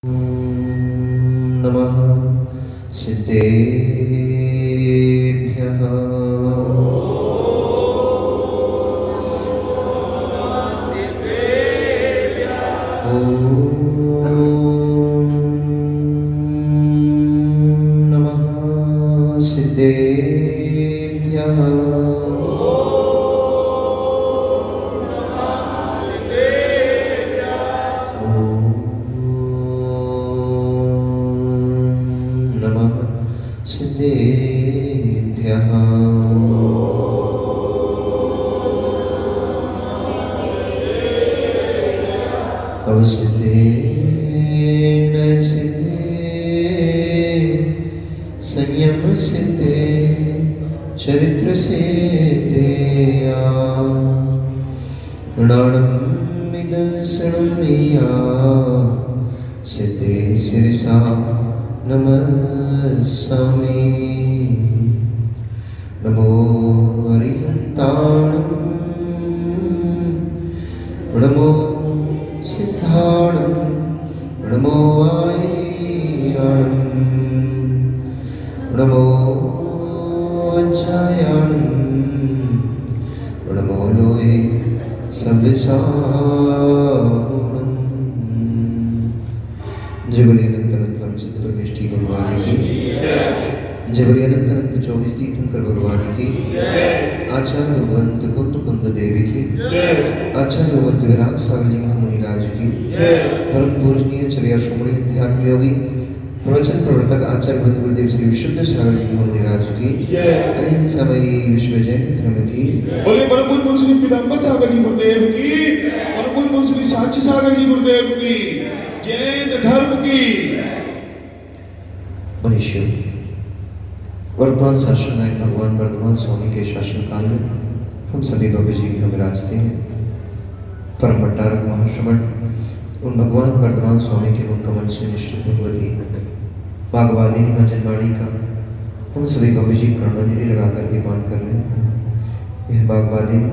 नमः सिद्धेभ्यः। नमः सिद्धेभ्यः। नमः सिद्धेभ्यः। तव सिद्धेन सिद्धे संयम सिद्धे चरित्र सिद्धेया ऋणाणमिदर्शनमिया सिद्धे शिरसा नमस्सामि। नमो हरिहन्ताणं नमो सिद्धाणं नमो आय्याणं नमो वज्रायाणं नमो लोये सव्यसारणं। जय बोले अनंत अनंत परम सिद्ध परमेष्ठी भगवान की जय। बोले अनंत अनंत 24 तीर्थंकर भगवान की। आचार्य भगवंत कुंद कुंद देवी की। आचार्य भगवंत विराट सागर जी महामुनि राज की। परम पूजनीय चर्या श्रोमणी अध्यात्म योगी प्रवचन प्रवर्तक आचार्य भगवंत गुरुदेव श्री विशुद्ध सागर जी महामुनि राज की। अहिंसा मई विश्व जैन धर्म की। बोले परम पूज्य श्री पीताम्बर सागर जी गुरुदेव की। परम पूज्य श्री साक्षी सागर जी गुरुदेव की। जैन धर्म की। मनुष्य वर्तमान शासन नायक भगवान वर्धमान स्वामी के शासन काल में हम सभी बाबा जी भी हम विराजते हैं। परम भट्टारक महाश्रमण उन भगवान वर्धमान स्वामी के मुख कमल से निश्चित भगवती बागवादिनी भजनवाणी का हम सभी बाबा जी कर्णांजलि लगा करके पान कर रहे हैं। यह बागवादिनी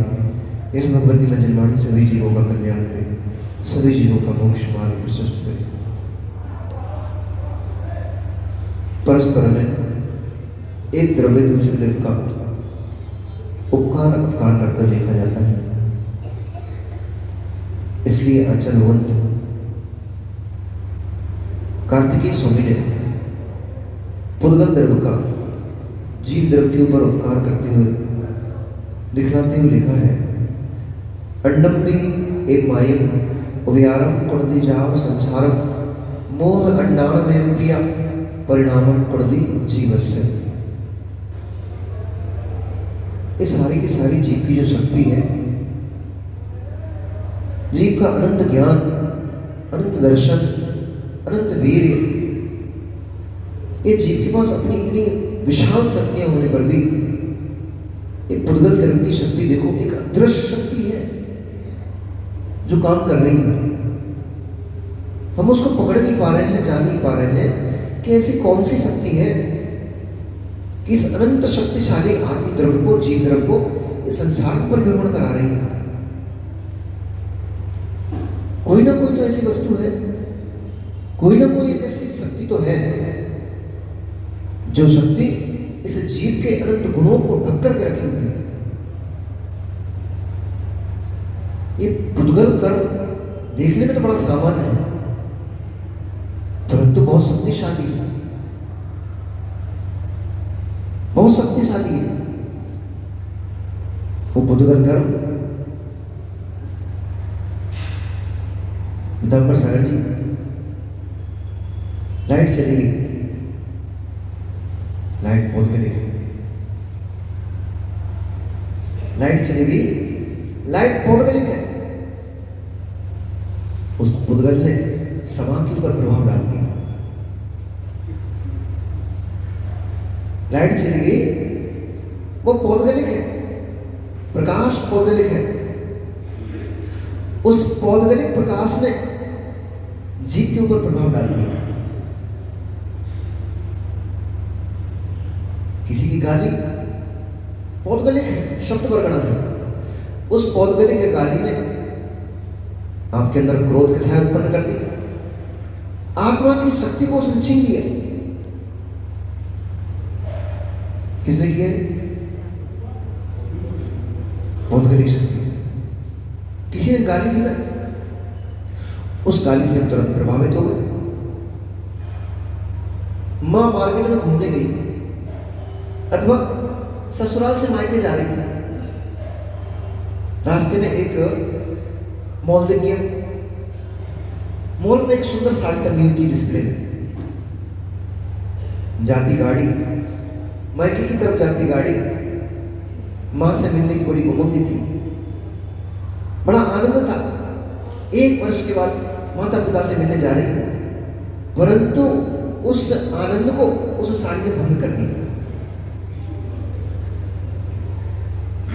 यह भगवती भजनवाणी सभी जीवों का कल्याण करे, सभी जीवों का मोक्ष मार्ग प्रशस्त करे। परस्पर में एक द्रव्य दूसरे द्रव्य का उपकार अपकार करता देखा जाता है। इसलिए आचार्य भगवंत कार्तिकेय स्वामी ने पुद्गल द्रव्य का जीव द्रव्य के ऊपर उपकार करते हुए दिखलाते हुए लिखा है, अंडम भी एक मायम उव्यारम कुर्दी जाव संसारम मोह अंडाणमेव प्रिया परिणामम कुर्दी जीवस्य। इस सारी की सारी जीव की जो शक्ति है, जीव का अनंत ज्ञान, अनंत दर्शन, अनंत वीर्य, ये जीव के पास अपनी इतनी विशाल शक्तियां होने पर भी एक पुद्गल द्रव्य की शक्ति देखो, एक अदृश्य शक्ति है जो काम कर रही है। हम उसको पकड़ नहीं पा रहे हैं, जान नहीं पा रहे हैं कि ऐसी कौन सी शक्ति है कि इस अनंत शक्तिशाली आत्म द्रव्य को, जीव द्रव्य को इस संसार को परिभ्रमण करा रही है। कोई ना कोई तो ऐसी वस्तु है, कोई ना कोई एक ऐसी शक्ति तो है जो शक्ति इस जीव के अनंत गुणों को ढक करके रखी हुई है। ये पुद्गल कर्म देखने में तो बड़ा सामान्य है, परंतु बहुत शक्तिशाली है, बहुत शक्तिशाली है। वो पुद्गल कर्म पीताम्बर सागर जी, लाइट चली गई, लाइट पोत के देखो, लाइट चली गई, लाइट पोत के लिखे। उस पुद्गल ने समा के ऊपर प्रभाव डाल दिया। लाइट चली गई, वो पौधगलिक है, प्रकाश पौधगलिक है। उस पौधगलिक प्रकाश ने जीव के ऊपर प्रभाव डाल दिया। किसी की गाली पौधगलिक है, शब्द वर्गणा है। उस पौधगलिक गाली ने आपके अंदर क्रोध की छाया उत्पन्न कर दी। आत्मा की शक्ति को उसने छीन लिया। किसने किया? पौद्गलिक शक्ति। किसी ने गाली दी ना, उस गाली से हम तुरंत प्रभावित हो गए। मां मार्केट में घूमने गई अथवा ससुराल से मायके जा रही थी, रास्ते में एक मॉल दिख गया। मॉल में एक सुंदर साड़ी टंगी हुई थी डिस्प्ले में। जाती गाड़ी, मायके की तरफ जाती गाड़ी, मां से मिलने की बड़ी उमंग थी, बड़ा आनंद था। 1 वर्ष के बाद माता पिता से मिलने जा रही है, परंतु उस आनंद को उस साड़ी ने भंग कर दिया।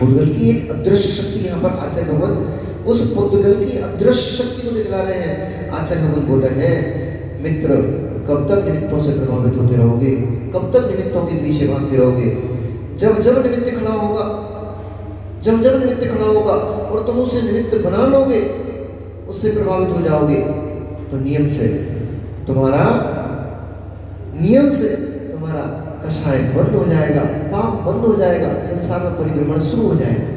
पुद्गल की एक अदृश्य शक्ति, यहाँ पर आचार्य भगवत उस पुद्गल की अदृश्य शक्ति को दिखला रहे हैं। आचार्य भगवत बोल रहे हैं, मित्र कब तक निमित्तों से प्रभावित होते रहोगे, कब तक निमित्तों के पीछे भागते रहोगे। जब जब निमित्त खड़ा होगा, जब जब निमित्त खड़ा होगा और तुम उसे निमित्त बना लोगे, उससे प्रभावित हो जाओगे, तो नियम से तुम्हारा कषाय बंद हो जाएगा, पाप बंद हो जाएगा, संसार में परिभ्रमण शुरू हो जाएगा।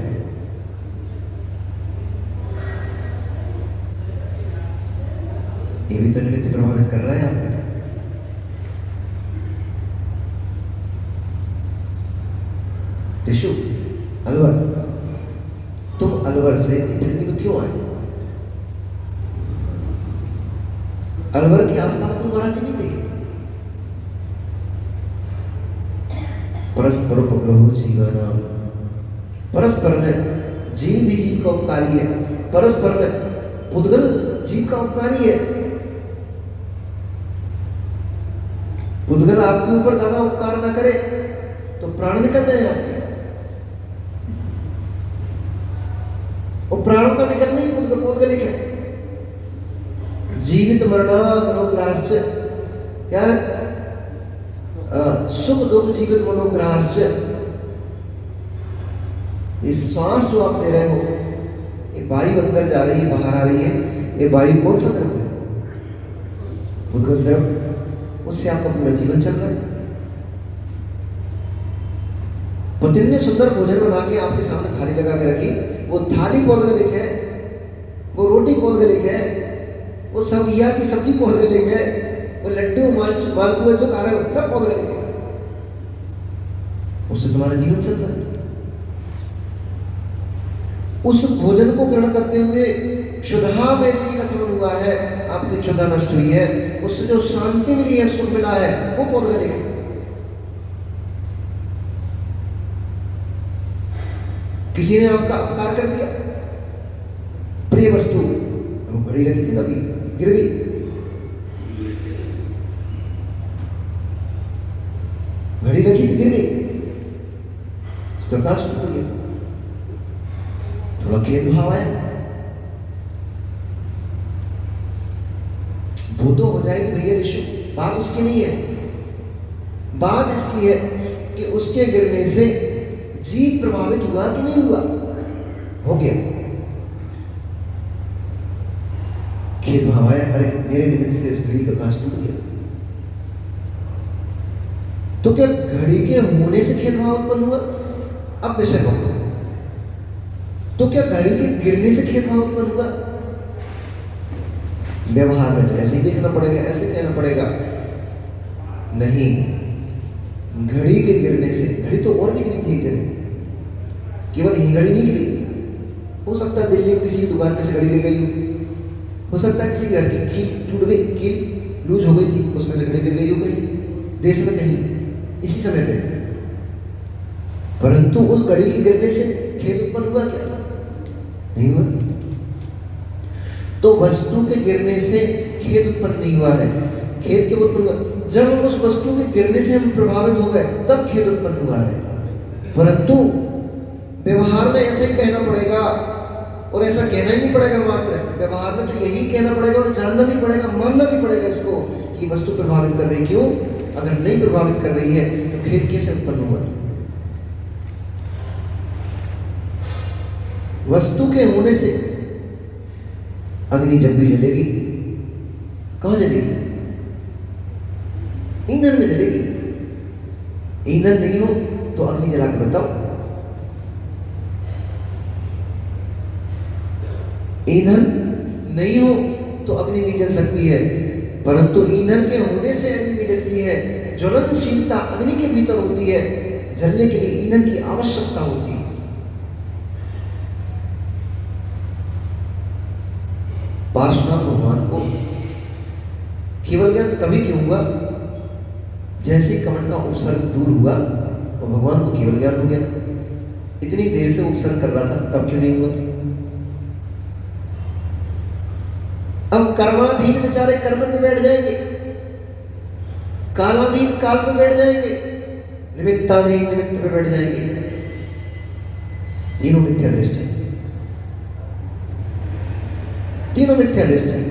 ये भी तो निमित्त प्रभावित कर रहा है आपको। ऋषु, अलवर, तुम अलवर से ठंडी में क्यों आए? अलवर के आसपास कोई महाराज नहीं देखे। परस्पर उपग्रहो जीवाना, परस्पर में जीव भी जीव का उपकारी है, परस्पर में पुद्गल जीव का उपकारी है। पुद्गल आपके ऊपर ज्यादा उपकार ना करे तो प्राण निकल जाए आपके, और प्राणों का निकलना ही पुद्गलिक है। जीवित मरणाग्रहश्च, क्या है? सुख दुख जीवित मनोग्रहश्च। ये श्वास जो आप ले रहे हो, ये वायु अंदर जा रही है, बाहर आ रही है, ये वायु कौन सा द्रव्य है? पुद्गल द्रव्य। उससे आपका पूरा जीवन चल रहा है। पति ने सुंदर भोजन बना के आपके सामने थाली लगा के रखी, वो थाली पौद्गलिक है, वो रोटी पौद्गलिक है, वो सब्जियां की सब्जी पौद्गलिक है, वो लड्डू मालपुए जो खा रहे हो सब पौद्गलिक है। उससे तुम्हारा जीवन चल रहा है। उस भोजन को ग्रहण करते हुए क्षुधा वेदनी का समन हुआ है, आपकी क्षुधा नष्ट हुई है, उससे जो शांति मिली है, सुख मिला है, वो पौद्गलिक है। किसी ने आपका अपकार कर दिया, प्रिय वस्तु, वो घड़ी रखी थी ना, अभी गिर गई, घड़ी रखी थी गिर गई, प्रकाश टूट गया, थोड़ा खेद भाव आया, वो तो हो जाएगी भैया ऋषि। बात उसकी नहीं है, बात इसकी है कि उसके गिरने से जीव प्रभावित हुआ कि नहीं हुआ? हो गया। खेद भाव आया, अरे मेरे निमित्त से उस घड़ी का प्रकाश टूट गया। तो क्या घड़ी के होने से खेद भाव उत्पन्न हुआ? अब विषय बोलो। तो क्या घड़ी के गिरने से खेद भाव उत्पन्न हुआ? व्यवहार में तो ऐसे ही देखना पड़ेगा, ऐसे कहना पड़ेगा, नहीं, घड़ी के गिरने से, घड़ी तो और भी गिरी थी एक जगह, केवल यही घड़ी नहीं गिरी। हो सकता है दिल्ली में किसी की दुकान में से घड़ी गिर गई हो सकता है किसी के घर की कील टूट गई, कील लूज हो गई थी, उसमें से घड़ी गिर गई हो गई देश में कहीं इसी समय पे। परंतु उस घड़ी के गिरने से खेद उत्पन्न हुआ क्या? नहीं हुआ। तो वस्तु के गिरने से खेद उत्पन्न नहीं हुआ है। खेद क्यों उत्पन्न हुआ? जब हम उस वस्तु के गिरने से हम प्रभावित हो गए तब खेद उत्पन्न हुआ है। परंतु व्यवहार में ऐसा ही कहना पड़ेगा, और ऐसा कहना ही नहीं पड़ेगा मात्र, व्यवहार में तो यही कहना पड़ेगा और जानना भी पड़ेगा, मानना भी पड़ेगा इसको कि वस्तु प्रभावित कर रही। क्यों? अगर नहीं प्रभावित कर रही है तो खेद कैसे उत्पन्न हुआ? वस्तु के होने से अग्नि जब भी जलेगी, कहां जलेगी? ईंधन में जलेगी। ईंधन नहीं हो तो अग्नि जला के बताओ। ईंधन नहीं हो तो अग्नि नहीं जल सकती है, परंतु ईंधन के होने से अग्नि नहीं जलती है। ज्वलनशीलता अग्नि के भीतर होती है, जलने के लिए ईंधन की आवश्यकता होती है। पार्श्वनाथ भगवान को केवल ज्ञान तभी क्यों हुआ, जैसे कमंड का उपसर्ग दूर हुआ तो भगवान को केवल ज्ञान हो गया। इतनी देर से उपसर्ग कर रहा था, तब क्यों नहीं हुआ? अब कर्माधीन बेचारे कर्म में बैठ जाएंगे, कालाधीन काल में बैठ जाएंगे, निमित्ताधीन निमित्त में बैठ जाएंगे। तीनों मिथ्या दृष्टि है, तीनों मिथ्या दृष्टि है।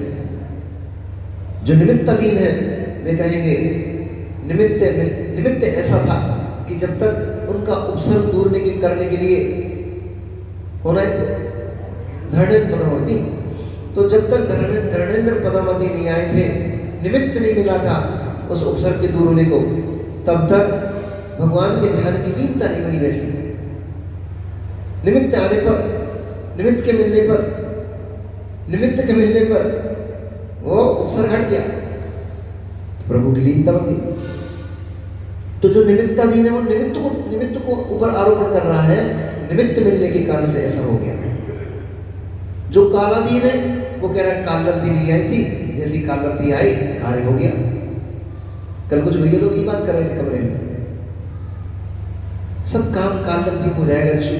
जो निमित्ताधीन है वे कहेंगे निमित्त ऐसा था कि जब तक उनका उपसर्ग दूर नहीं करने के लिए कौन आए थे? धर्मेंद्र पद्मावती। तो जब तक धर्मेंद्र पद्मावती नहीं आए थे, निमित्त नहीं मिला था उस उपसर्ग के दूर होने को, तब तक भगवान के ध्यान की लीनता नहीं बनी। वैसे निमित्त आने पर, निमित्त के मिलने पर, निमित्त के मिलने पर वो उपसर्ग हट गया तो प्रभु की लीनता बन गई। तो जो निमित्ताधीन है वो निमित्त को ऊपर आरोपण कर रहा है, निमित्त मिलने के कारण से ऐसा हो गया। जो कालाधीन है वो कह रहा है काललब्धि नहीं आई थी, जैसी काललब्धि आई कार्य हो गया। कल कुछ भैया लोग ये बात कर रहे थे कमरे में, सब काम काललब्धि हो जाएगा ऋषि,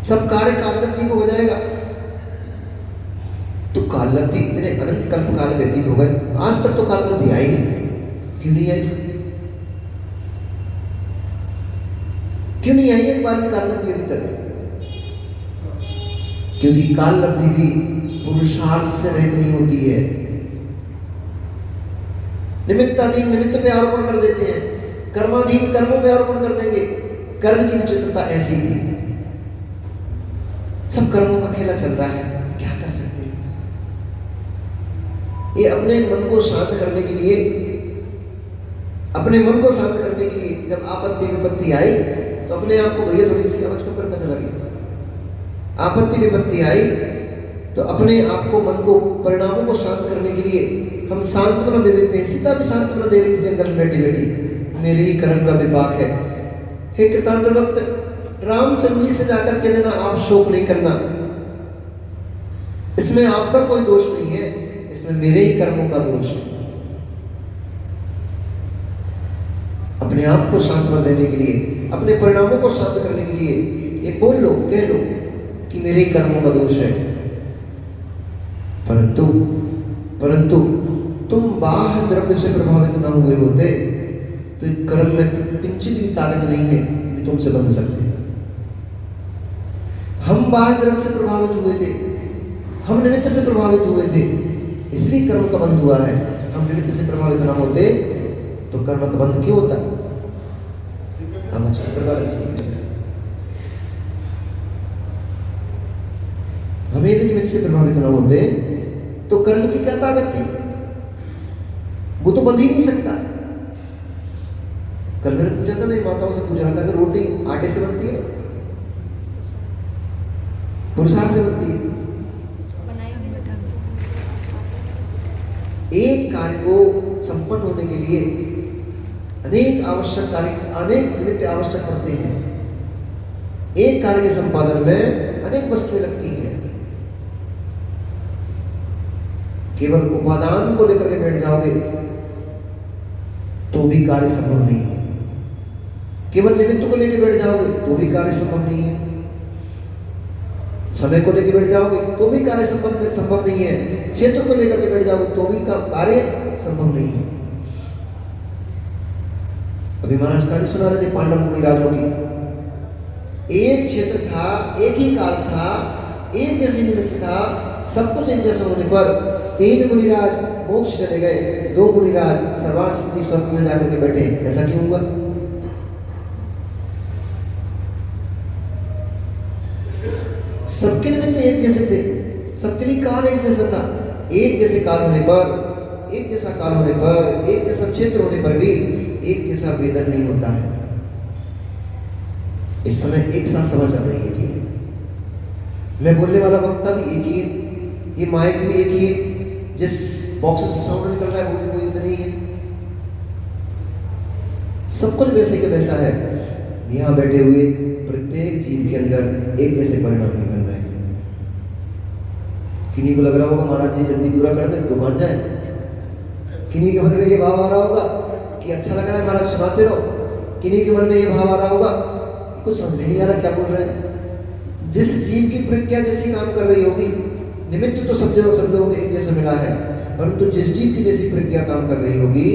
सब कार्य काललब्धि को हो जाएगा। तो काललब्धि इतने अनंत कल्प काल व्यतीत हो गए, आज तक तो काललब्धि आई नहीं। क्यों नहीं आई? क्यों नहीं आई एक बार भी काललब्धि अभी तक? क्योंकि काललब्धि भी पुरुषार्थ से रहित नहीं होती है। निमित्ताधीन निमित्त पे आरोपण कर देते हैं, कर्माधीन कर्मों पे आरोपण कर देंगे। कर्म की विचित्रता ऐसी थी, सब कर्मों का खेला चल रहा है, क्या कर सकते हैं? ये अपने मन को शांत करने के लिए, अपने मन को शांत करने के लिए जब आपत्ति विपत्ति आई तो अपने आप को, भैया थोड़ी सी आवाज कम कर, पता लगी, आपत्ति विपत्ति आई तो अपने आप को, मन को, परिणामों को शांत करने के लिए हम सांत्वना दे देते हैं। सीता भी सांत्वना दे रही थी जंगल में बैठी बैठी, मेरे ही कर्म का विपाक है। हे कृतांत भक्त, रामचंद्र जी से जाकर कह देना आप शोक नहीं करना, इसमें आपका कोई दोष नहीं है, इसमें मेरे ही कर्मों का दोष है। अपने आप को सांत्वना देने के लिए, अपने परिणामों को शांत करने के लिए ये बोल लो, कह लो कि मेरे ही कर्मों का दोष है। परंतु तुम बाह्य द्रव्य से प्रभावित ना हुए होते तो एक कर्म में किंचित भी ताकत नहीं है कि तुमसे बंध सकते। हम बाह्य द्रव्य से प्रभावित हुए थे, हम निमित्त से प्रभावित हुए थे, इसलिए कर्म का बंध हुआ है। हम निमित्त से प्रभावित ना होते तो कर्म का बंध क्यों होता? हम अच्छा करवा लेंगे। हम यदि निमित्त से प्रभावित ना होते तो कर्म की क्या ताकत थी? वो तो बंध ही नहीं सकता। कल मैंने पूछा था ना, माताओं से पूछ रहा था कि रोटी आटे से बनती है, पुरुषार्थ से बनती है। एक कार्य को संपन्न होने के लिए अनेक आवश्यक कार्य, अनेक निमित्त आवश्यक पड़ते हैं। एक कार्य के संपादन में अनेक वस्तुएं लगती हैं। केवल उपादान को लेकर के बैठ जाओगे तो भी कार्य संभव नहीं है। केवल निमित्त को लेकर बैठ जाओगे तो भी कार्य संभव नहीं है। समय को लेकर बैठ जाओगे तो भी कार्य संभव नहीं है। क्षेत्र को लेकर के बैठ जाओगे तो भी कार्य संभव नहीं है। अभी महाराज कार्य सुना रहे थे पांडव मुनिराजों की। एक क्षेत्र था, एक ही काल था, एक जैसी निमित्त था, सब कुछ एक जैसा होने पर 3 मुनिराज मोक्ष चले गए, 2 मुनिराज सर्वार्थ सिद्धि स्वर्ग में जाकर के बैठे। ऐसा क्यों हुआ? सबके निमित्त एक जैसे थे, सबके लिए काल एक जैसा था। एक जैसे काल होने पर एक जैसा काल होने पर, एक जैसा क्षेत्र होने पर भी एक जैसा वेदन नहीं होता है। इस समय एक साथ सभा चल रही है, ठीक है, मैं बोलने वाला वक्ता भी एक ही है, ये माइक भी एक ही है, जिस बॉक्स से साउंड निकल रहा है वो भी कोई उतना ही है, सब कुछ वैसे के वैसा है। यहाँ बैठे हुए प्रत्येक जीव के अंदर एक जैसे परिणाम निकल रहे हैं। किन्हीं को लग रहा होगा महाराज जी जल्दी पूरा कर दे दुकान जाए, किन्हीं के मन में ये भाव आ रहा होगा कि अच्छा लग रहा है महाराज सुनाते रहो, किन्हीं के मन में ये भाव आ रहा होगा कि कुछ समझ नहीं आ रहा क्या बोल रहे हैं। जिस जीव की प्रज्ञा जैसी काम कर रही होगी, निमित्त तो सब लोगों को एक जैसा मिला है, परंतु जिस जीव की जैसी प्रज्ञा काम कर रही होगी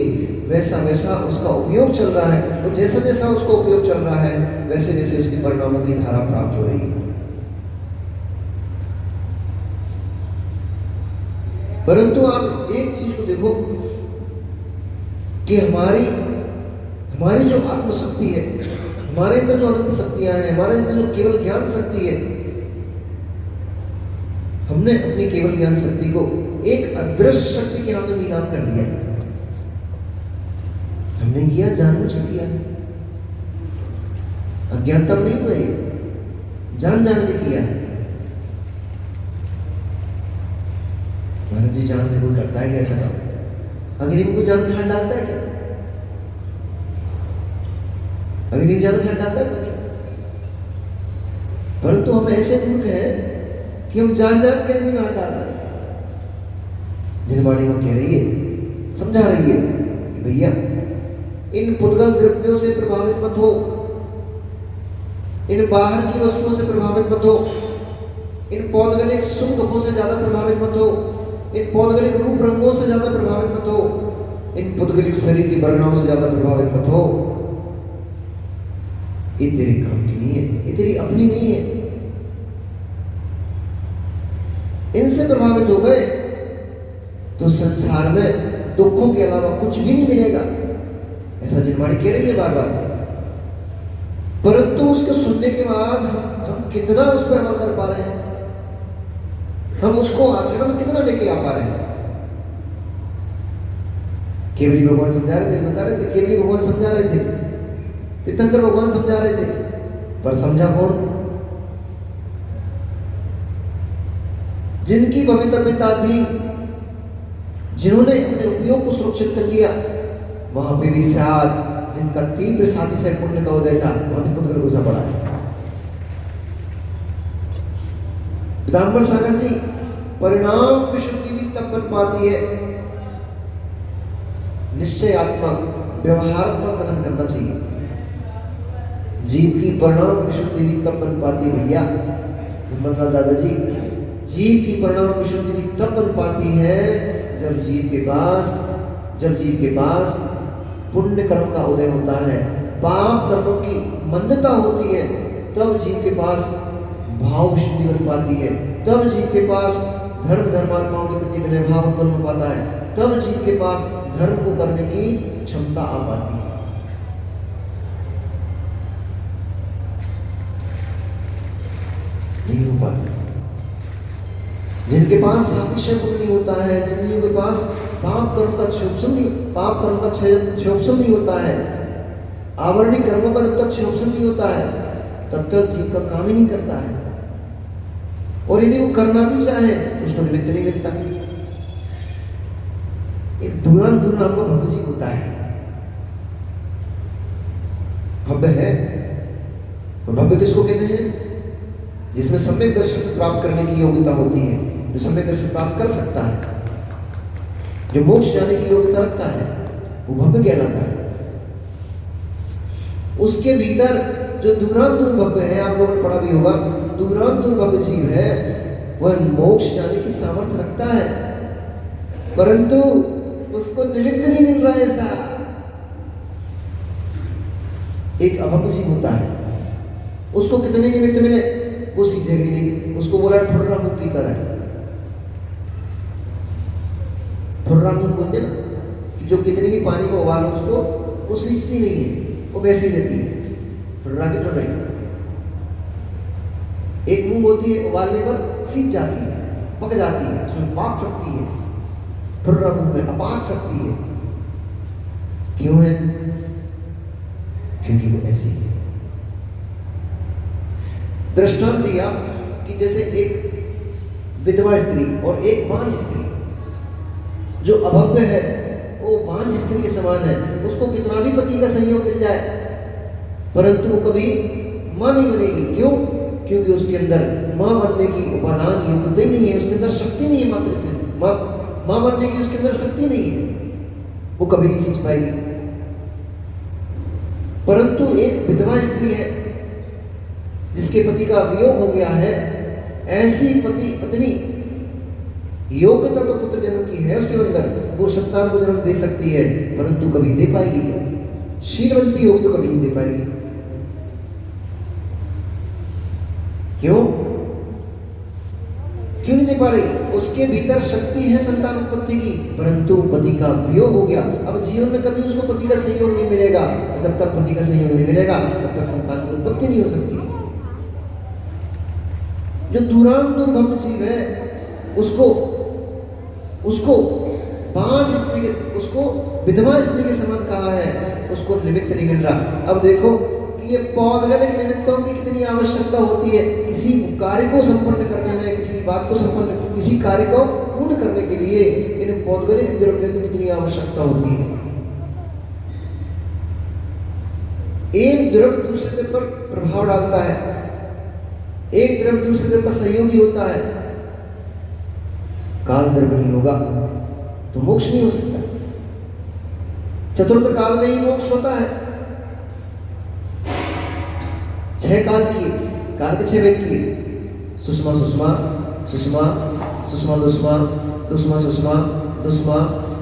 वैसा वैसा उसका उपयोग चल रहा है, और जैसा जैसा उसका उपयोग चल रहा है वैसे वैसे उसके परिणामों की धारा प्राप्त हो रही है। परंतु आप एक चीज को देखो कि हमारी जो आत्मशक्ति है, हमारे अंदर जो अनंत शक्तियां हैं, हमारे अंदर जो केवल ज्ञान शक्ति है, हमने अपनी केवल ज्ञान शक्ति को एक अदृश्य शक्ति के हाथ में नीलाम कर दिया। हमने किया, जानबूझ के किया, अज्ञानता में नहीं हुआ, जान के किया है। महाराज जी जान के कोई करता है क्या ऐसा काम? अग्नि में कोई जान के हाथ डालता है क्या? अग्नि में जान के हाथ डालता है क्या? परंतु हम ऐसे मूर्ख हैं कि हम जान के अग्नि में हाथ डाल रहे हैं। जिनवाणी में कह रही है, समझा रही है कि भैया इन पुद्गल द्रव्यों से प्रभावित मत हो, इन बाहर की वस्तुओं से प्रभावित मत हो, इन पौद्गलिक सुख दुखों से ज्यादा प्रभावित मत हो, इन पौद्गलिक रूप रंगों से ज्यादा प्रभावित मत हो, इन पुद्गलिक शरीर की वर्णों से ज्यादा प्रभावित मत हो। ये तेरे काम की नहीं है, ये तेरी अपनी नहीं है। इनसे प्रभावित हो गए तो संसार में दुखों के अलावा कुछ भी नहीं मिलेगा, ऐसा जिनवाणी कह रही है बार बार। परंतु उसको सुनने के बाद हम कितना उस पर अमल कर पा रहे हैं, हम उसको आचरण में कितना लेके आ पा रहे हैं। केवली भगवान समझा रहे थे, बता रहे थे, केवली भगवान समझा रहे थे, तीर्थंकर भगवान समझा रहे थे, पर समझा कौन? जिनकी भवितव्यता थी, जिन्होंने अपने उपयोग को सुरक्षित कर लिया, वहां पे भी साथ जिनका तीव्र साथी से पुण्य का उदय था, वहां पुत्र घुसा पड़ा है। पीताम्बर सागर जी, परिणाम विशुद्धि भी तब बन पाती है, निश्चयात्मक व्यवहारात्मक कथन करना चाहिए। जीव की परिणाम विशुद्धि भी तब बन पाती है भैया हिम्मतलाल दादाजी, जीव की परिणाम विशुद्धि भी तब बन पाती है जब जीव के पास पुण्य कर्म का उदय होता है, पाप कर्मों की मंदता होती है, तब जीव के पास भाव शुद्धि बन पाती है, तब जीव के पास धर्मात्माओं के प्रति विनय भाव उत्पन्न हो पाता है, तब जीव के पास धर्म को करने की क्षमता आ पाती है। नहीं हो पाती। जिनके पास सातिशय गुण नहीं होता है, जिनके पास पाप कर्म का क्षयोपशम नहीं होता है, आवरणीय कर्मों का जब तक क्षयोपशम नहीं होता है तब तक जीव का काम ही नहीं करता है, और यदि वो करना भी चाहे तो उसको निमित्त नहीं मिलता। एक दूरान दूर नाम का भव्य जीव होता है, भव्य है, और भव्य किसको कहते हैं? जिसमें सम्यक दर्शन प्राप्त करने की योग्यता होती है, जो सम्यक दर्शन प्राप्त कर सकता है, जो मोक्ष जाने की योग्यता रखता है, वो भव्य कहलाता है। उसके भीतर जो दूरान दूर भव्य है, आप लोगों ने पढ़ा भी होगा, दूरान दूर भव्य जीव है, वह मोक्ष जाने की सामर्थ्य रखता है, परंतु उसको निमित्त नहीं मिल रहा है। ऐसा एक अभव्य जीव होता है, उसको कितने निमित्त मिले वो सीखेगा ही नहीं। उसको बोला ठुर्रा मुख की तरह, ठुर्रा मुख बोलते ना कि जो कितने भी पानी में उबालो उसको वो सीखती नहीं है, वो वैसी रहती है, ठुर्रा की ठुर्रा। एक मुंह होती है, उबालने पर सीख जाती है, पक जाती है, उसमें पाक सकती है, फुर्रा मुंह में अपाक शक्ति है। क्यों है? क्योंकि वो ऐसी है। दृष्टांत दिया कि जैसे एक विधवा स्त्री और एक बांझ स्त्री, जो अभव्य है वो बांझ स्त्री के समान है। उसको कितना भी पति का संयोग मिल जाए परंतु वो कभी मां नहीं बनेगी। क्यों? क्योंकि उसके अंदर मां बनने की उपादान योग्यता ही नहीं है, उसके अंदर शक्ति नहीं है। मां बनने की उसके अंदर शक्ति नहीं है, वो कभी नहीं सींच पाएगी। परंतु एक विधवा स्त्री है जिसके पति का वियोग हो गया है, ऐसी पति पत्नी योग्यता तो पुत्र जन्म की है उसके अंदर, वो संतान को जन्म दे सकती है, परंतु कभी दे पाएगी क्या? शीलवंती होगी तो कभी नहीं दे पाएगी। क्यों? क्यों नहीं दे पा रही? उसके भीतर शक्ति है संतान उत्पत्ति की, परंतु पति का वियोग हो गया। अब जीवन में कभी उसको पति का संयोग नहीं मिलेगा, जब तक पति का संयोग नहीं मिलेगा तब तक संतान की उत्पत्ति नहीं हो सकती। जो दूरान दुर्भम जीव है उसको बांझ स्त्री के, उसको विधवा स्त्री के समान कहा है, उसको निमित्त नहीं मिल रहा। अब देखो कि ये पौद्गलिक निमित्तों की कितनी आवश्यकता होती है किसी कार्य को संपन्न करने में, किसी कार्य को पूर्ण करने के लिए इन पौद्गलिक द्रव्यों की कितनी आवश्यकता होती है। एक द्रव्य दूसरे द्रव्य पर प्रभाव डालता है, एक द्रव्य दूसरे द्रव्य पर सहयोगी होता है। काल द्रव्य नहीं होगा तो मोक्ष नहीं हो सकता। चतुर्थ काल में ही मोक्ष होता है। 6 काल किए, काल के 6 वेद किए, सुषमा सुषमा सुषमा सुषमा दुष्मा दुष्मा सुषमा दुष्मा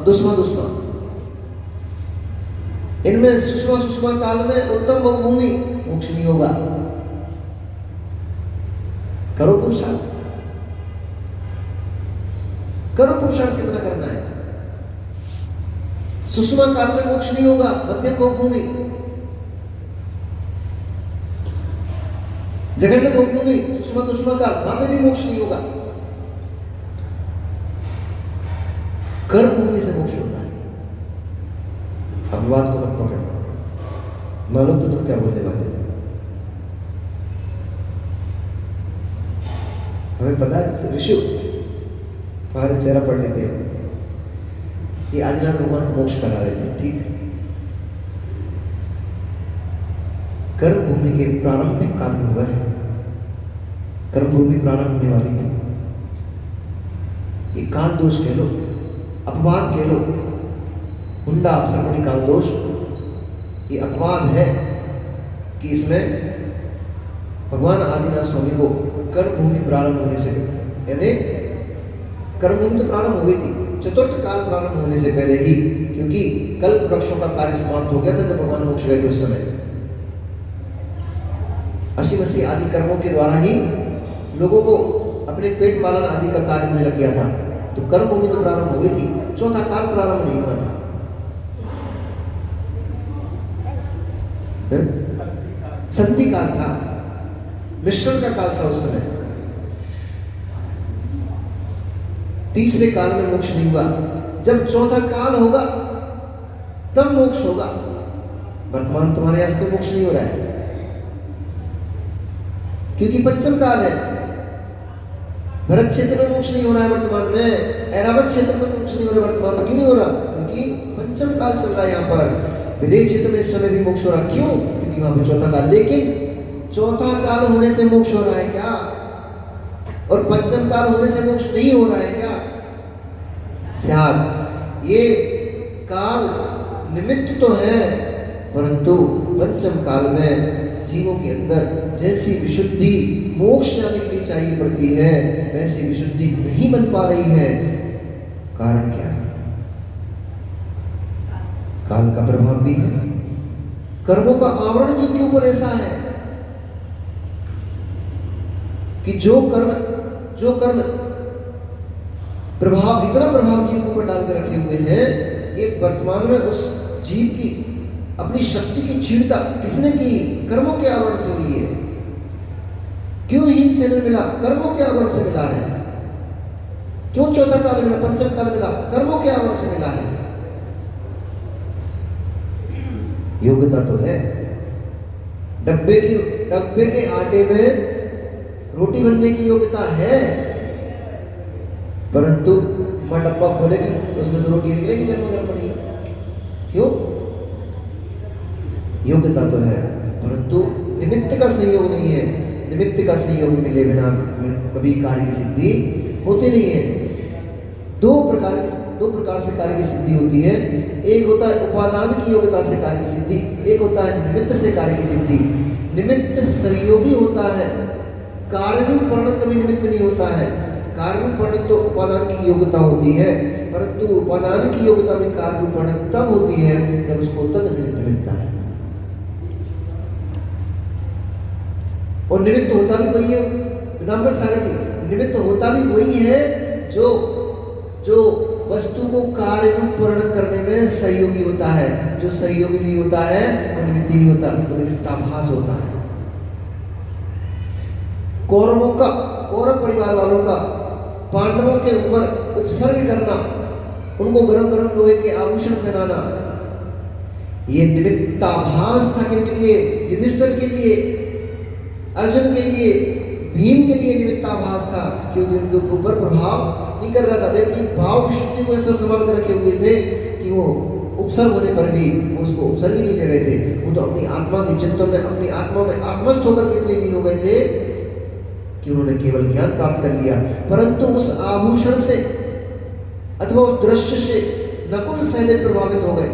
दुष्मा दुष्मा। इनमें सुषमा सुषमा काल में उत्तम बहुभूमि मोक्ष नहीं होगा। करो पुरुषार्थ, करो पुरुषार्थ कितना करना है। सुषमा काल में मोक्ष नहीं होगा, मध्यम बहुभूमि, जघन्य बहुभूमि, सुषमा दुष्मा काल, वहां पे भी मोक्ष नहीं होगा। कर्म भूमि से मोक्ष होता है। अब बात को मत पकड़ना, मालूम तो तुम क्या बोलने वाले। हमें पता है जैसे ऋषि हमारे चेहरा पढ़ लेते हैं, ये आदिनाथ भगवान को मोक्ष करा रहे थे, ठीक। कर्म भूमि के प्रारंभिक काल में हुआ है, कर्म भूमि प्रारंभ होने वाली थी। ये काल दोष कह लो, अपवाद कह लो, हुंडा अपसर्पणी काल दोष, ये अपवाद है कि इसमें भगवान आदिनाथ स्वामी को कर्म भूमि प्रारंभ होने से, यानी कर्म भूमि तो प्रारंभ हो गई थी, चतुर्थ काल प्रारंभ होने से पहले ही, क्योंकि कल्प वृक्षों का कार्य समाप्त हो गया था जब भगवान मोक्ष गए थे उस समय। 80 आदि कर्मों के द्वारा ही लोगों को अपने पेट पालन आदि का कार्य होने लग गया था, तो कर्म भूमि तो प्रारंभ हो गई थी, चौथा काल प्रारंभ नहीं हुआ था। संधि काल था, मिश्रण का काल था उस समय। तीसरे काल में मोक्ष नहीं हुआ, जब चौथा काल होगा तब मोक्ष होगा। वर्तमान तुम्हारे यहां से मोक्ष नहीं हो रहा है क्योंकि पंचम काल है। भरत क्षेत्र में मोक्ष नहीं हो रहा है वर्तमान में, ऐरावत क्षेत्र में मोक्ष नहीं हो रहा है वर्तमान में। क्यों नहीं हो रहा? क्योंकि पंचम काल चल रहा है यहाँ पर। विदेश क्षेत्र में इस समय भी मोक्ष हो रहा, क्यों? क्योंकि वहां पर चौथा काल। लेकिन चौथा काल होने से मोक्ष हो रहा है क्या? और पंचम काल होने से मोक्ष नहीं हो रहा है क्या? शायद ये काल निमित्त तो है, परंतु पंचम काल में जीवों के अंदर जैसी विशुद्धि मोक्ष जाने के लिए चाहिए पड़ती है, वैसी विशुद्धि नहीं बन पा रही है। कारण क्या है? काल का प्रभाव भी है, कर्मों का आवरण जीव के ऊपर ऐसा है कि जो कर्म प्रभाव, इतना प्रभाव जीव के ऊपर डाल कर रखे हुए हैं, ये वर्तमान में उस जीव की अपनी शक्ति की क्षीणता किसने की? कर्मों के आवरण से हुई है। क्यों हीन से मिला? कर्मों के आवरण से मिला है। क्यों चौथा काल मिला, पंचम काल मिला? कर्मों के आवरण से मिला है। योग्यता तो है। डब्बे के आटे में रोटी बनने की योग्यता है, परंतु मां डब्बा खोलेगी तो उसमें से रोटी निकलेगी गर्म गर्म पड़ी। क्यों? योग्यता तो है, परंतु निमित्त का संयोग नहीं है। निमित्त का संयोग मिले बिना कभी कार्य की सिद्धि होती नहीं है। दो प्रकार से कार्य की सिद्धि होती है। एक होता है उपादान की योग्यता से कार्य की सिद्धि, एक होता है निमित्त से कार्य की सिद्धि। निमित्त सहयोगी होता है, कार्य रूप परिणत कभी निमित्त नहीं होता है। कार्य रूप परिणत तो उपादान की योग्यता होती है, परंतु उपादान की योग्यता में कार्य रूप परिणत तब होती है जब उसको तद निमित्त मिलता है। और निमित्त होता भी वही है पीताम्बर सागर जी, निमित्त होता भी वही है जो वस्तु को कार्य रूप परिणत करने में सहयोगी होता है। जो सहयोगी नहीं होता है वो निमित्त नहीं होता, वो निमित्ताभास होता है। कौरव परिवार वालों का पांडवों के ऊपर उपसर्ग करना, उनको गरम गरम लोहे के आभूषण पहनाना, ये निमित्ताभास था। किनके लिए? युधिष्ठिर के लिए, अर्जुन के लिए, भीम के लिए निमित्ताभास था, क्योंकि उनके ऊपर प्रभाव नहीं कर रहा था। वे अपनी भाव की शक्ति को ऐसा संभाल कर रखे हुए थे कि वो उपसर्ग होने पर भी वो उसको उपसर्ग ही नहीं ले रहे थे। वो तो अपनी आत्मा के चित्तों में, अपनी आत्मा में आत्मस्थ होकर के इतने लीन हो गए थे कि उन्होंने केवल ज्ञान प्राप्त कर लिया। परंतु उस आभूषण से अथवा उस दृश्य से नकुल सहदेव प्रभावित हो गए,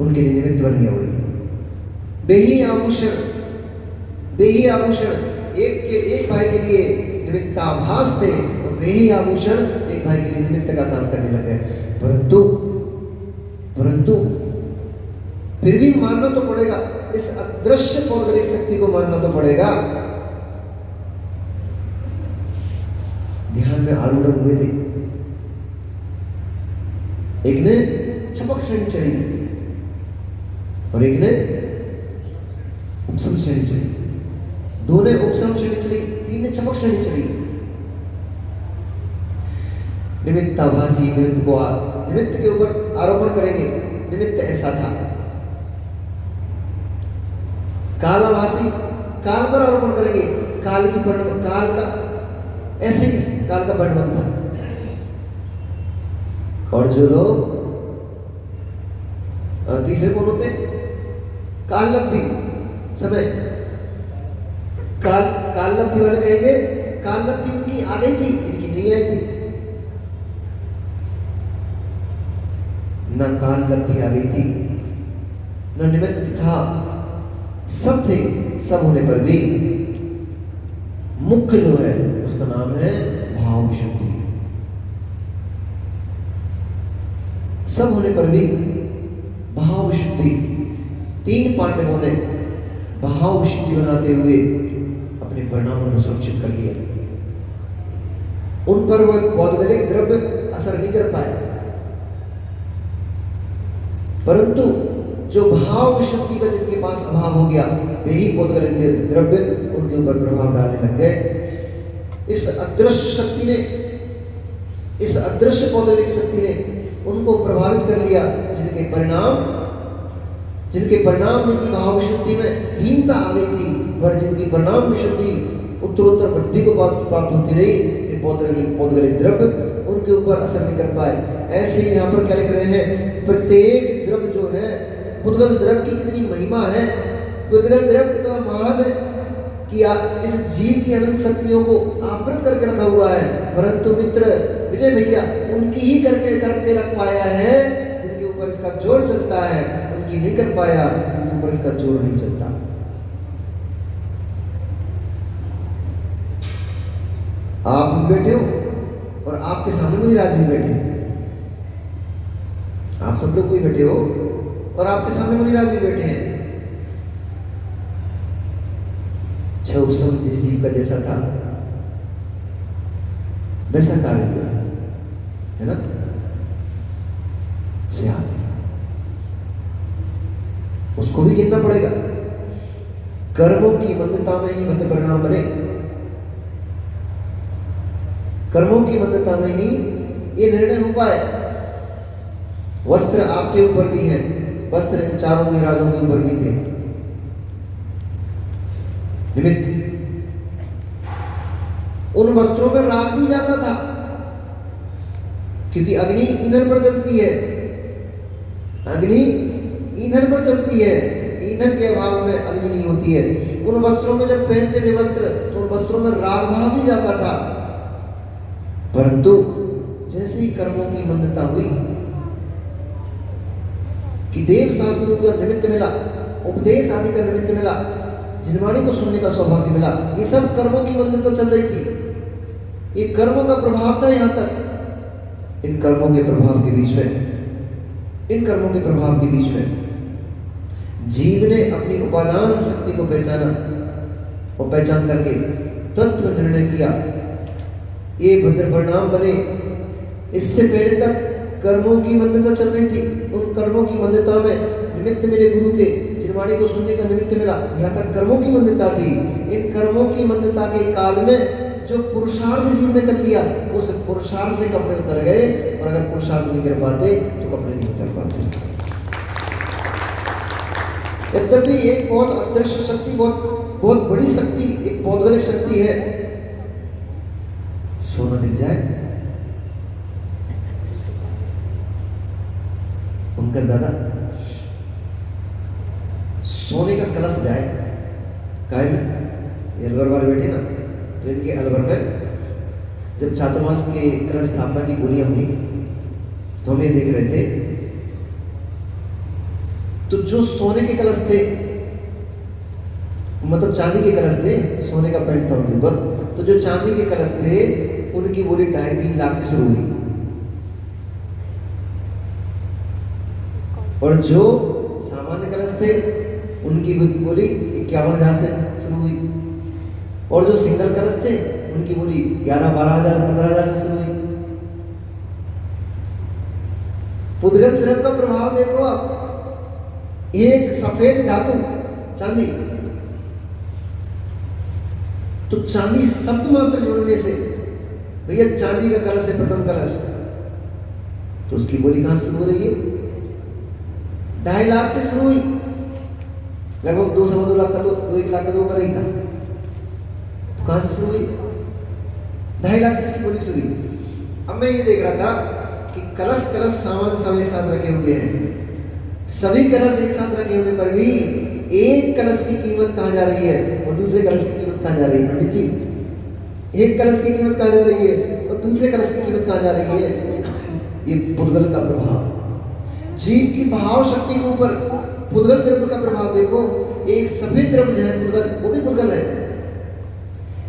उनके लिए निमित्त बन गया वही बेही आभूषण। एक भाई के लिए निमित्ताभास थे और बेही आभूषण एक भाई के लिए निमित्त का काम करने लगे। परंतु फिर भी मानना तो पड़ेगा, इस अदृश्य पौद्गलिक शक्ति को मानना तो पड़ेगा। ध्यान में आरूढ़ हुए थे, एक ने चपक श्रेणी चढ़ी और एक ने उपसम श्रेणी चढ़ी, दो ने उपसम श्रेणी चढ़ी, तीन ने चपक श्रेणी चढ़ी। निमित्ताभासी निमित्त के ऊपर आरोपण करेंगे, निमित्त ऐसा था। कालाभासी काल पर आरोपण करेंगे, काल का ऐसे ही काल का वर्णन था। और जो लोग तीसरे कौन होते? काल लब्धि समय, काल लब्धि वाले कहेंगे काल लब्धि उनकी आ गई थी, इनकी नहीं आई थी। न काल लब्धि आ गई थी, न निमित्त था, सब थे। सब होने पर भी मुख्य जो है उसका नाम है भाव विशुद्धि। सब होने पर भी भाव विशुद्धि, तीन पांडवों ने भाव विशुद्धि बनाते हुए अपने परिणामों को सुरक्षित कर लिया। उन पर वह पौद्गलिक द्रव्य असर नहीं कर पाए, परंतु जो भाव विशुद्धि का जिनके पास अभाव हो गया, वे ही पौद्गलिक द्रव्य उनके ऊपर प्रभाव डालने लग गए। इस अदृश्य पौद्गलिक शक्ति ने उनको प्रभावित कर लिया, जिनकी जिनकी भाव विशुद्धि में हीनता आ गई थी, पर जिनकी परिणाम विशुद्धि उत्तरोत्तर वृद्धि को प्राप्त होती रही, ये पौद्गलिक द्रव्य उनके ऊपर असर नहीं कर पाए। ऐसे ही यहाँ पर क्या लिख रहे हैं? प्रत्येक द्रव्य जो है, पुद्गल द्रव्य की कितनी महिमा है, पुद्गल द्रव्य कितना महान है कि इस जीव की अनंत शक्तियों को आवृत करके रखा हुआ है। परंतु मित्र विजय भैया उनकी ही करके रख पाया है जिनके ऊपर इसका जोर चलता है, उनकी नहीं कर पाया जिनके ऊपर इसका जोर नहीं चलता। आप भी बैठे हो और आपके सामने मुनिराज भी बैठे हैं, आप सब लोग कोई बैठे हो और आपके सामने मुनिराज भी बैठे हैं। उपसम जिस जीव का जैसा था वैसा कार्य हुआ है ना। उसको भी गिनना पड़ेगा। कर्मों की मंदता में ही मंद परिणाम बने। कर्मों की मंदता में ही ये निर्णय हो पाए। वस्त्र आपके ऊपर भी है, वस्त्र इन चारों मुनिराजों के ऊपर भी थे। निमित्त उन वस्त्रों में राग भी जाता था, क्योंकि अग्नि ईंधन पर चलती है, अग्नि ईंधन पर चलती है, ईंधन के अभाव में अग्नि नहीं होती है। उन वस्त्रों में जब पहनते थे वस्त्र, तो उन वस्त्रों में राग भाव भी जाता था। परंतु जैसे ही कर्मों की मंदता हुई कि देव शास्त्रों का निमित्त मिला, उपदेश आदि का निमित्त मिला, जिनवाणी को सुनने का सौभाग्य मिला, ये सब कर्मों की मंदता चल रही थी। ये कर्मों का प्रभाव था यहाँ तक। इन कर्मों के प्रभाव के बीच में, इन कर्मों के प्रभाव के बीच में जीव ने अपनी उपादान शक्ति को पहचाना और पहचान करके तत्व निर्णय किया, ये भद्र परिणाम बने। इससे पहले तक कर्मों की मंदता चल रही थी। उन कर्मों की मंदता में निमित्त मिले गुरु के, जिनवाणी को सुनने का निमित्त मिला, यहाँ तक कर्मों की मंदता थी। इन कर्मों की मंदता के काल में जो पुरुषार्थ जीव ने कर लिया, उस पुरुषार्थ से कपड़े उतर गए। और अगर पुरुषार्थ नहीं कर पाते तो कपड़े नहीं उतर पाते। यद्यपि एक बहुत अदृश्य शक्ति, बहुत बड़ी शक्ति, एक पौद्गलिक शक्ति है। सोना दिख जाए, पंकज दादा, सोने का कलश जाए काय में, अलवर वाले बैठे ना, तो इनके अलवर में जब चातुर्मास के कलश स्थापना की बोलियां हुई तो हम ये देख रहे थे, तो जो सोने के कलश थे, मतलब चांदी के कलश थे, सोने का पेंट था उनके ऊपर, तो जो चांदी के कलश थे उनकी बोली 2.5-3 लाख से शुरू हुई, और जो सामान्य कलश थे उनकी बोली 51,000 से शुरू हुई, और जो सिंगल कलश थे उनकी बोली 11-12,000, 15,000 से शुरू हुई। पुद्गल द्रव्य का प्रभाव देखो आप। एक सफेद धातु चांदी, तो चांदी शब्द मात्र जोड़ने से, भैया चांदी का कलश है प्रथम कलश, तो उसकी बोली कहां शुरू हो रही है? 2.5 लाख से शुरू हुई, लगभग 2 लाख का, 1 लाख का तो ऊपर ही था, तो कहां से शुरू हुई? 2.5 लाख से उसकी बोली शुरू हुई। अब मैं ये देख रहा था कि कलश सामान सब एक साथ रखे हुए हैं, सभी कलश एक साथ रखे होने पर भी एक कलश की कीमत कहाँ जा रही है और दूसरे कलश की कीमत कहाँ जा रही है? पंडित जी, एक कलश की कीमत कहाँ जा रही है और दूसरे कलश की कीमत कहाँ जा रही है? ये पुद्गल का प्रभाव, जीव की भाव शक्ति के ऊपर पुद्गल द्रव्य का प्रभाव देखो। एक सफेद द्रव्य है पुद्गल, वो भी पुद्गल है।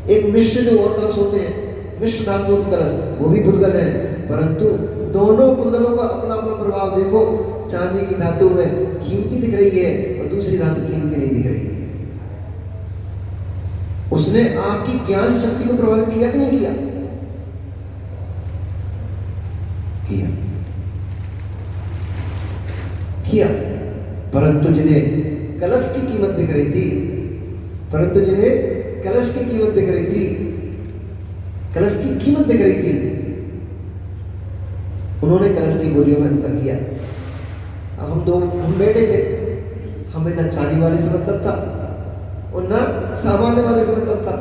एक मिश्र जो और कलश होते हैं, मिश्र धातुओं के कलश, वो भी पुद्गल है। परंतु दोनों पुद्गलों का अपना अपना प्रभाव देखो। चांदी की धातु में कीमती दिख रही है और दूसरी धातु कीमती नहीं दिख रही है। उसने आपकी ज्ञान शक्ति को प्रभावित किया कि नहीं किया? किया, किया। परंतु जिन्हें कलश की कीमत दिख रही थी, परंतु जिन्हें कलश की कीमत दिख रही थी, कलश की कीमत दिख रही थी, उन्होंने कलश की बोलियों में अंतर किया। अब हम बैठे थे, हमें ना चांदी वाले से मतलब था और ना सामान्य वाले से मतलब था,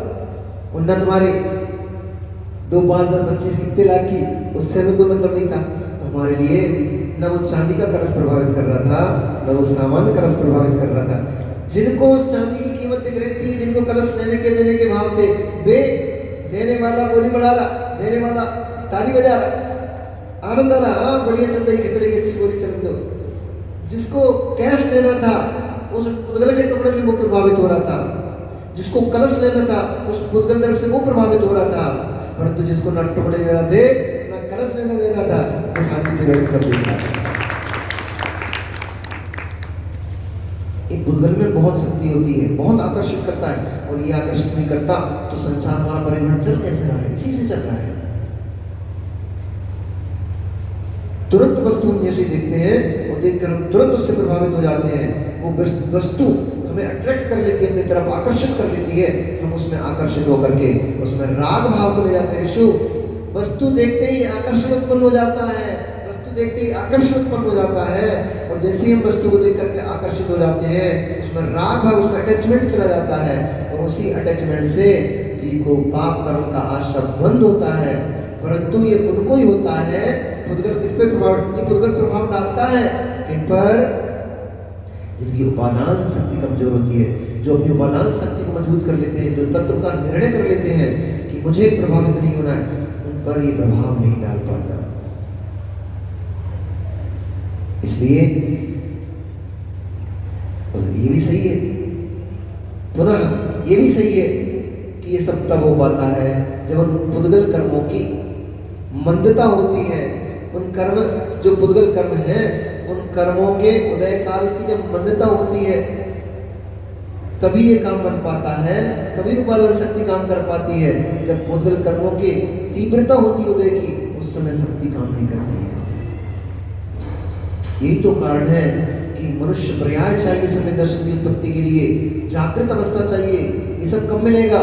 और ना तुम्हारे 2, 5, 10, 25 कितने लाख की, उससे हमें कोई मतलब नहीं था। तो हमारे लिए ना वो चांदी का कलश प्रभावित कर रहा था, ना वो सामान्य कलश प्रभावित कर रहा था। जिनको उस चांदी की कीमत दिख रही थी, जिनको कलश लेने के भाव थे, वे लेने वाला बोली बढ़ा रहा, देने वाला ताली बजा रहा, आनंद आ रहा, हाँ बढ़िया चल रही, खिंच रही, अच्छी बोली चल दो। जिसको कैश लेना था उस पुद्गल के टुकड़े में वो प्रभावित हो रहा था, जिसको कलश लेना था उस पुद्गल द्रव्य से वो प्रभावित हो रहा था। परंतु जिसको न टुकड़े लेना थे न कलश लेना देना था, वो शांति से बैठ सब देख रहा था। एक पुद्गल में बहुत शक्ति होती है, बहुत आकर्षित करता है, और ये आकर्षित नहीं करता तो संसार हमारा परिवहन चल कैसे रहा है? इसी से चल रहा है। तुरंत वस्तु हम जैसे देखते हैं और देखकर हम तुरंत उससे प्रभावित हो जाते हैं। वो वस्तु हमें अट्रैक्ट कर लेती है, अपनी तरफ आकर्षित कर लेती है, हम उसमें आकर्षित होकर के उसमें राग भाव को ले जाते हैं। ऋषु वस्तु देखते ही आकर्षण उत्पन्न हो जाता है, वस्तु देखते ही आकर्षण उत्पन्न हो जाता है, और जैसे ही हम वस्तु को देख करके आकर्षित हो जाते हैं, उसमें राग भाव, उसमें अटैचमेंट चला जाता है, और उसी अटैचमेंट से जीव को पाप कर्म का आश्रय बंद होता है। परंतु ये उनको ही होता है, पुद्गल इस पे प्रभाव, ये पुद्गल प्रभाव डालता है किन पर? जिनकी उपादान शक्ति कमजोर होती है, जो अपनी उपादान शक्ति को मजबूत कर लेते हैं, जो तत्व का निर्णय कर लेते हैं कि मुझे प्रभावित नहीं होना है, उन पर ये प्रभाव नहीं डाल पाता। इसलिए ये भी सही है, पुनः ये भी सही है कि ये सब तब हो पाता है जब उन पुद्गल कर्मों की मंदता होती है। उन कर्म, जो पुद्गल कर्म है, उन कर्मों के उदय काल की जब मंदता होती है, तभी ये काम बन पाता है, तभी उपादान शक्ति काम कर पाती है। जब पुद्गल कर्मों की तीव्रता होती है उदय की, उस समय शक्ति काम नहीं करती है। यही तो कारण है कि मनुष्य पर्याय चाहिए समय दर्शन की उत्पत्ति के लिए, जागृत अवस्था चाहिए। ये सब कब मिलेगा?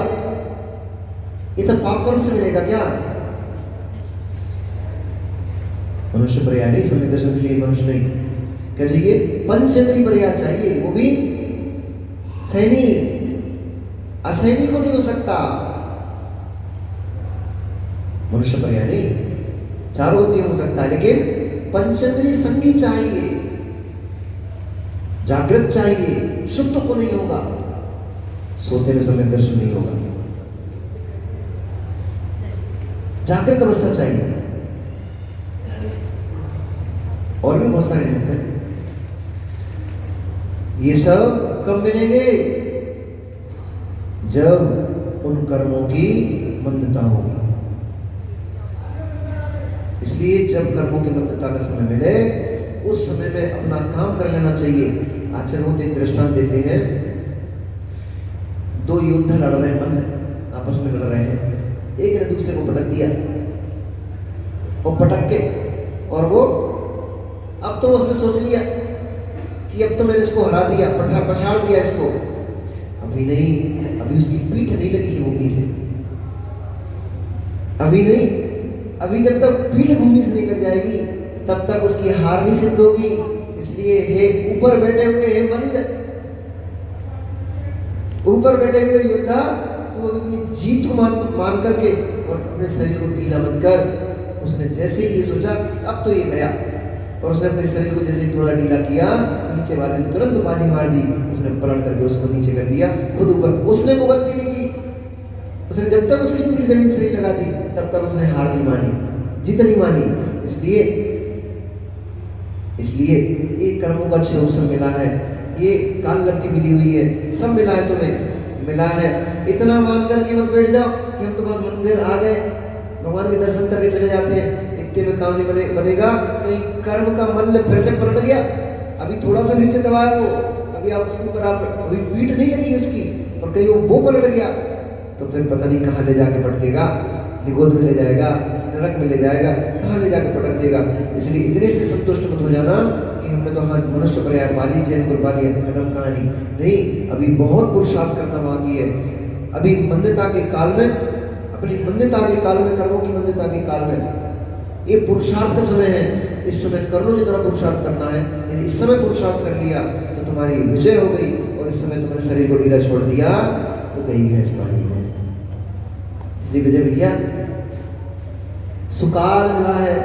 ये सब पाप कर्म से मिलेगा क्या? मनुष्य पर्याय नहीं, समय दर्शन के लिए मनुष्य नहीं, क्या चाहिए? पंचेंद्रिय पर्याय चाहिए, वो भी सैनी, असैनी को नहीं हो सकता। मनुष्य पर्याय नहीं, चारों गति हो सकता है, लेकिन पंचेंद्रिय संगी चाहिए, जागृत चाहिए। शुद्ध को नहीं होगा, सोते में समय दर्शन नहीं होगा, जागृत अवस्था चाहिए। और भी बहुत सारे निमित्त हैं। ये सब कब मिलेंगे? जब उन कर्मों की मंदता होगी। इसलिए जब कर्मों की मंदता का समय मिले, उस समय में अपना काम कर लेना चाहिए। आचार्य एक दृष्टांत देते हैं, दो योद्धा लड़ रहे हैं, मल्ल आपस में लड़ रहे हैं। एक ने दूसरे को पटक दिया, और पटक के, और वो अब तो उसने सोच लिया कि अब तो मैंने इसको हरा दिया, पछाड़ दिया इसको। अभी नहीं, अभी उसकी पीठ नहीं लगी है भूमि से, अभी नहीं, अभी जब तक पीठ भूमि से नहीं लग जाएगी तब तक उसकी हार नहीं सिद्ध होगी। इसलिए हे ऊपर बैठे हुए, हे मल्ल, ऊपर बैठे हुए योद्धा, तू अपनी जीत को मान करके और अपने शरीर को ढीला मत कर। उसने जैसे ही ये सोचा, अब तो ये गया, और उसने अपने शरीर को जैसे थोड़ा ढीला किया, नीचे वाले ने तुरंत बाजी मार दी, उसने पलट करके उसको नीचे कर दिया, खुद ऊपर। उसने वो गलती नहीं की, उसने जब तक उसकी पीठ जमीन से नहीं लगा दी तब तक उसने हार नहीं मानी, जीत नहीं मानी। इसलिए ये कर्मों का क्षय सब मिला है, ये काल लब्धि मिली हुई है, सब मिला है, तुम्हें मिला है। इतना मान करके मत बैठ जाओ कि हम तो बस मंदिर आ गए, भगवान के दर्शन करके चले जाते हैं, इतने में काम नहीं बनेगा। कहीं कर्म का मल्ल फिर से पलट गया, अभी थोड़ा सा नीचे दबाया वो, अभी आप उसके ऊपर आप अभी पीठ नहीं लगी उसकी, और कहीं वो पलट गया, तो फिर पता नहीं कहाँ ले जाके पटकेगा, निगोद में ले जाएगा, नरक में ले जाएगा, कहाँ ले जाके पटक देगा। इसलिए इतने से संतुष्ट मत हो जाना कि हमने तो हाँ मनुष्य पर्याय पाली, जैन को पाली, खत्म कहानी नहीं। अभी बहुत पुरुषार्थ करना बाकी है। अभी मंदता के काल में, अपनी मंदता के काल में, कर्मों की मंदता के काल में ये पुरुषार्थ का समय है। इस समय कर लो जितना पुरुषार्थ करना है। यदि इस समय पुरुषार्थ कर लिया तो तुम्हारी विजय हो गई, और इस समय तुमने शरीर को ढीला छोड़ दिया तो गई है इस पानी में। इसलिए विजय भैया, सुकाल मिला है,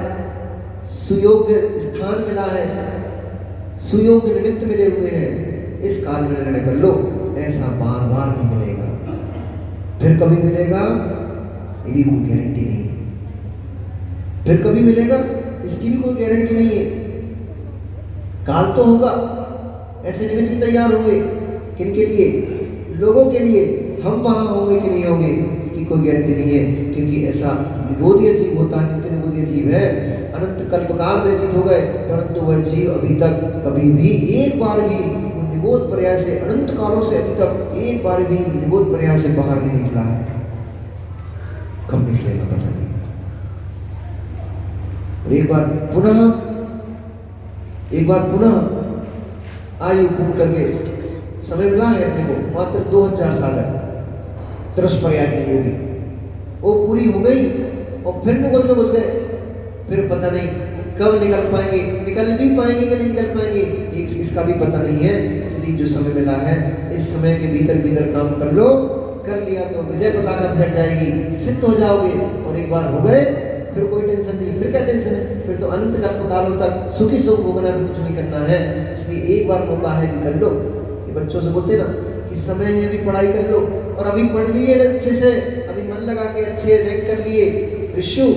सुयोग्य स्थान मिला है, सुयोग्य निमित्त मिले हुए हैं। इस काल में निर्णय कर लो, ऐसा बार बार नहीं मिलेगा। फिर कभी मिलेगा ये भी कोई गारंटी नहीं है, फिर कभी मिलेगा इसकी भी कोई गारंटी नहीं है। काल तो होगा, ऐसे निमित्त भी तैयार होंगे, किनके लिए? लोगों के लिए। हम वहां होंगे कि नहीं होंगे इसकी कोई गारंटी नहीं है, क्योंकि ऐसा निगोदीय जीव होता है, नित्य निगोदीय जीव है। अनंत कल्पकाल व्यतीत हो गए, परंतु वह जीव अभी तक कभी भी एक बार भी निगोद पर्याय से, अनंत कालों से अभी तक एक बार भी निगोद पर्याय से बाहर नहीं निकला है। कब निकलेगा पता नहीं। और एक बार पुनः आयु पूर्ण करके समय मिला है अपने को, मात्र 2000 साल है। तरस पर्याय नहीं होगी, वो पूरी हो गई और फिर गोद में घुस गए, फिर पता नहीं कब निकल पाएंगे, निकल भी पाएंगे कि नहीं निकल पाएंगे, इसका भी पता नहीं है। इसलिए जो समय मिला है, इस समय के भीतर भीतर काम कर लो, कर लिया तो विजय पताका फैल जाएगी, सिद्ध हो जाओगे। और एक बार हो गए फिर कोई टेंशन नहीं, फिर क्या टेंशन है, फिर तो अनंत कालों तक सुखी सुख भोगना, भी कुछ नहीं करना है। इसलिए एक बार मौका है भी कर लो। ये बच्चों से बोलते ना कि समय है अभी पढ़ाई कर लो, और अभी पढ़ लिए अच्छे से, अभी मन लगा के अच्छे रैंक कर लिए, विशु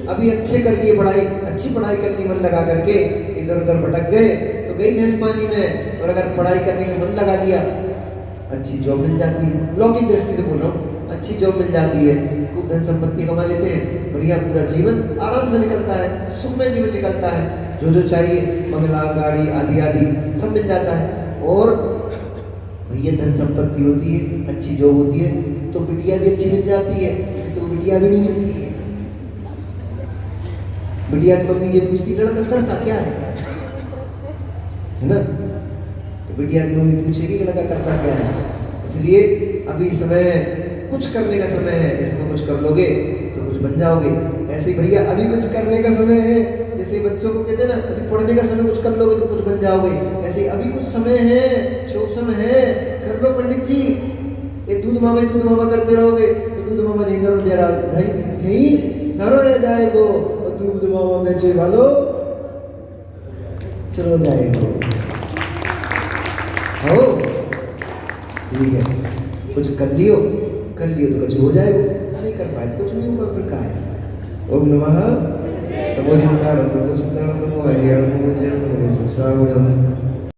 अभी अच्छे कर लिए पढ़ाई, अच्छी पढ़ाई कर ली मन लगा करके, इधर उधर भटक गए तो गई भैंस पानी में। और अगर पढ़ाई करने में मन लगा लिया, अच्छी जॉब मिल जाती है, लौकिक दृष्टि से बोल रहा हूँ, अच्छी जॉब मिल जाती है, खूब धन संपत्ति कमा लेते हैं, बढ़िया पूरा जीवन आराम से निकलता है, सुखमय जीवन निकलता है, जो जो चाहिए बंगला गाड़ी आदि आदि सब मिल जाता है। और भैया धन संपत्ति होती है, अच्छी जॉब होती है, तो बिटिया भी अच्छी मिल जाती है, नहीं तो बिटिया भी नहीं मिलती है। बिटिया की मम्मी ये पूछती लड़का करता क्या है ना, तो बिटिया की मम्मी पूछेगी लड़का करता क्या है। इसलिए अभी समय है, कुछ करने का समय है, इसमें कुछ कर लोगे तो कुछ बन जाओगे। ऐसे ही भैया अभी कुछ करने का समय है, जैसे बच्चों को कहते हैं ना अभी पढ़ने का समय, कुछ कर लोगे तो कुछ बन जाओगे। ऐसे अभी कुछ समय है, शुभ समय है, कर लो पंडित जी। ये दूध मामा करते रहोगे तो दूध मामा यहीं धरो रह जाएगो, और दूध मामा बेचे वालो चलो जाएगो। हो ठीक है, कुछ कर लियो तो कुछ हो जाएगा, नहीं कर पाए तो कुछ नहीं होगा, फिर का है। ओम नमः नमो नित्यानंद नमो सिद्धानंद नमो हरिहर नमो जय नमो